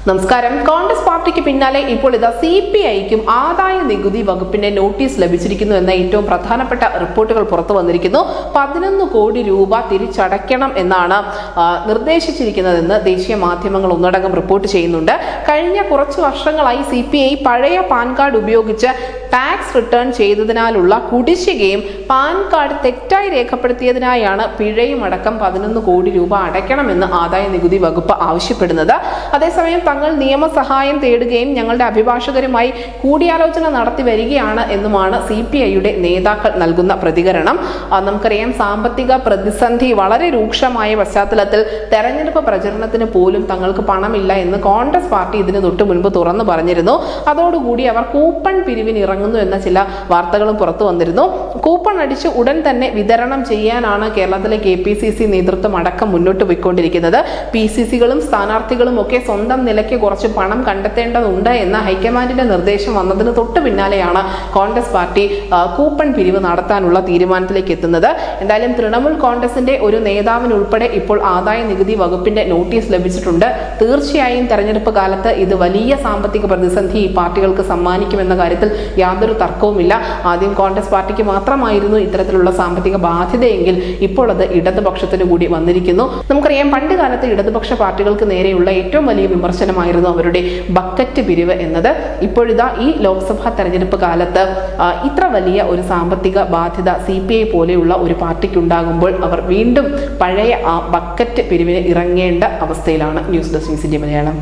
നമസ്കാരം. കോൺഗ്രസ് പാർട്ടിക്ക് പിന്നാലെ ഇപ്പോൾ ഇതാ CPIക്കും ആദായ നികുതി വകുപ്പിന്റെ നോട്ടീസ് ലഭിച്ചിരിക്കുന്നു എന്ന ഏറ്റവും പ്രധാനപ്പെട്ട റിപ്പോർട്ടുകൾ പുറത്തു വന്നിരിക്കുന്നു. 11 കോടി രൂപ തിരിച്ചടയ്ക്കണം എന്നാണ് നിർദ്ദേശിച്ചിരിക്കുന്നതെന്ന് ദേശീയ മാധ്യമങ്ങൾ ഒന്നടങ്കം റിപ്പോർട്ട് ചെയ്യുന്നുണ്ട്. കഴിഞ്ഞ കുറച്ച് വർഷങ്ങളായി CPI പഴയ പാൻ കാർഡ് ഉപയോഗിച്ച് ടാക്സ് റിട്ടേൺ ചെയ്തതിനാലുള്ള കുടിശ്ശികയും പാൻ കാർഡ് തെറ്റായി രേഖപ്പെടുത്തിയതിനായാണ് പിഴയും അടക്കം 11 കോടി രൂപ അടയ്ക്കണമെന്ന് ആദായ നികുതി വകുപ്പ് ആവശ്യപ്പെടുന്നത്. അതേസമയം തങ്ങൾ നിയമസഹായം തേടുകയും ഞങ്ങളുടെ അഭിഭാഷകരുമായി കൂടിയാലോചന നടത്തി വരികയാണ് എന്നുമാണ് CPIയുടെ നേതാക്കൾ നൽകുന്ന പ്രതികരണം. നമുക്കറിയാം, സാമ്പത്തിക പ്രതിസന്ധി വളരെ രൂക്ഷമായ പശ്ചാത്തലത്തിൽ തെരഞ്ഞെടുപ്പ് പ്രചരണത്തിന് പോലും തങ്ങൾക്ക് പണമില്ല എന്ന് കോൺഗ്രസ് പാർട്ടി ഇതിന് തൊട്ട് മുൻപ് തുറന്നു പറഞ്ഞിരുന്നു. അതോടുകൂടി അവർ കൂപ്പൺ പിരിവിന് ഇറങ്ങുന്നു എന്ന ചില വാർത്തകളും പുറത്തു വന്നിരുന്നു. കൂപ്പൺ അടിച്ച് ഉടൻ തന്നെ വിതരണം ചെയ്യാനാണ് കേരളത്തിലെ KPCC നേതൃത്വം അടക്കം മുന്നോട്ട് പോയിക്കൊണ്ടിരിക്കുന്നത്. PCCകളും സ്ഥാനാർത്ഥികളും ഒക്കെ സ്വന്തം നിലയ്ക്ക് കുറച്ച് പണം കണ്ടെത്തേണ്ടതുണ്ട് എന്ന ഹൈക്കമാൻഡിന്റെ നിർദ്ദേശം വന്നതിന് തൊട്ട് പിന്നാലെയാണ് കോൺഗ്രസ് പാർട്ടി കൂപ്പൺ പിരിവ് നടത്താനുള്ള തീരുമാനത്തിലേക്ക് എത്തുന്നത്. എന്തായാലും തൃണമൂൽ കോൺഗ്രസിന്റെ ഒരു നേതാവിനുൾപ്പെടെ ഇപ്പോൾ ആദായ നികുതി വകുപ്പിന്റെ നോട്ടീസ് ലഭിച്ചിട്ടുണ്ട്. തീർച്ചയായും തെരഞ്ഞെടുപ്പ് കാലത്ത് ഇത് വലിയ സാമ്പത്തിക പ്രതിസന്ധി ഈ പാർട്ടികൾക്ക് സമ്മാനിക്കുമെന്ന കാര്യത്തിൽ യാതൊരു തർക്കവുമില്ല. ആദ്യം കോൺഗ്രസ് പാർട്ടിക്ക് മാത്രമായിരുന്നു ഇത്തരത്തിലുള്ള സാമ്പത്തിക ബാധ്യതയെങ്കിൽ ഇപ്പോൾ അത് ഇടതുപക്ഷത്തിന് കൂടി വന്നിരിക്കുന്നു. നമുക്കറിയാം, പണ്ട് കാലത്ത് ഇടതുപക്ഷ പാർട്ടികൾക്ക് നേരെയുള്ള ഏറ്റവും വലിയ വിമർശനമായിരുന്നു അവരുടെ ബക്കറ്റ് പിരിവ് എന്നത്. ഇപ്പോഴിതാ ഈ ലോക്സഭാ തെരഞ്ഞെടുപ്പ് കാലത്ത് ഇത്ര വലിയ ഒരു സാമ്പത്തിക ബാധ്യത CPI പോലെയുള്ള ഒരു പാർട്ടിക്കുണ്ടാകുമ്പോൾ അവർ വീണ്ടും പഴയ ആ ബക്കറ്റ് പിരിവിന് ഇറങ്ങേണ്ട അവസ്ഥയിലാണ്. News desk Malayalam.